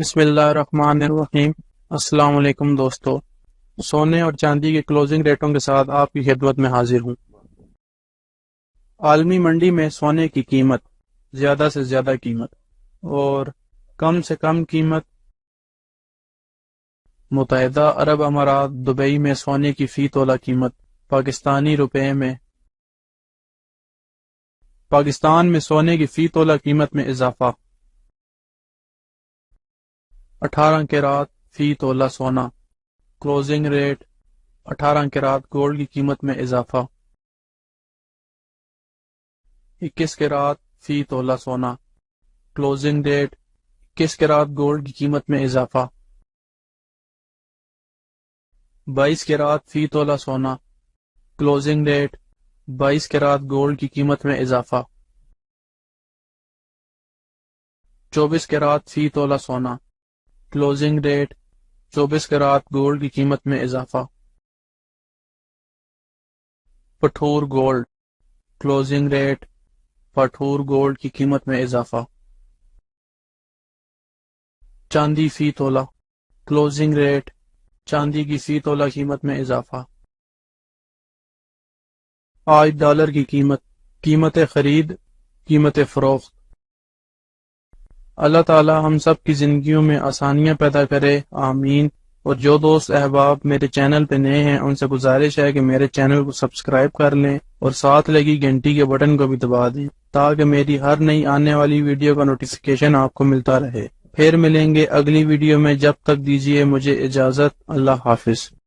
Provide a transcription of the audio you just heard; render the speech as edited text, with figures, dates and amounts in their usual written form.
بسم اللہ الرحمن الرحیم۔ السلام علیکم دوستو، سونے اور چاندی کے کلوزنگ ریٹوں کے ساتھ آپ کی خدمت میں حاضر ہوں۔ عالمی منڈی میں سونے کی قیمت زیادہ سے زیادہ قیمت اور کم سے کم قیمت متحدہ عرب امارات دبئی میں سونے کی فی تولہ قیمت پاکستانی روپے میں پاکستان میں سونے کی فی تولہ قیمت میں اضافہ 18 کیرات فی تولہ سونا کلوزنگ ریٹ 18 کیرات گولڈ کی قیمت میں اضافہ 21 کیرات فی تولہ سونا کلوزنگ ریٹ 21 کیرات گولڈ کی قیمت میں اضافہ 22 کیرات فی تولہ سونا کلوزنگ ریٹ 22 کیرات گولڈ کی قیمت میں اضافہ 24 کیرات فی تولہ سونا کلوزنگ ریٹ 24 کیرات گولڈ کی قیمت میں اضافہ پٹھور گولڈ کلوزنگ ریٹ پٹھور گولڈ کی قیمت میں اضافہ چاندی فی تولہ کلوزنگ ریٹ چاندی کی فی تولہ قیمت میں اضافہ آج ڈالر کی قیمت خرید قیمت فروخت۔ اللہ تعالی ہم سب کی زندگیوں میں آسانیاں پیدا کرے، آمین۔ اور جو دوست احباب میرے چینل پہ نئے ہیں ان سے گزارش ہے کہ میرے چینل کو سبسکرائب کر لیں اور ساتھ لگی گھنٹی کے بٹن کو بھی دبا دیں تاکہ میری ہر نئی آنے والی ویڈیو کا نوٹیفیکیشن آپ کو ملتا رہے۔ پھر ملیں گے اگلی ویڈیو میں، جب تک دیجیے مجھے اجازت۔ اللہ حافظ۔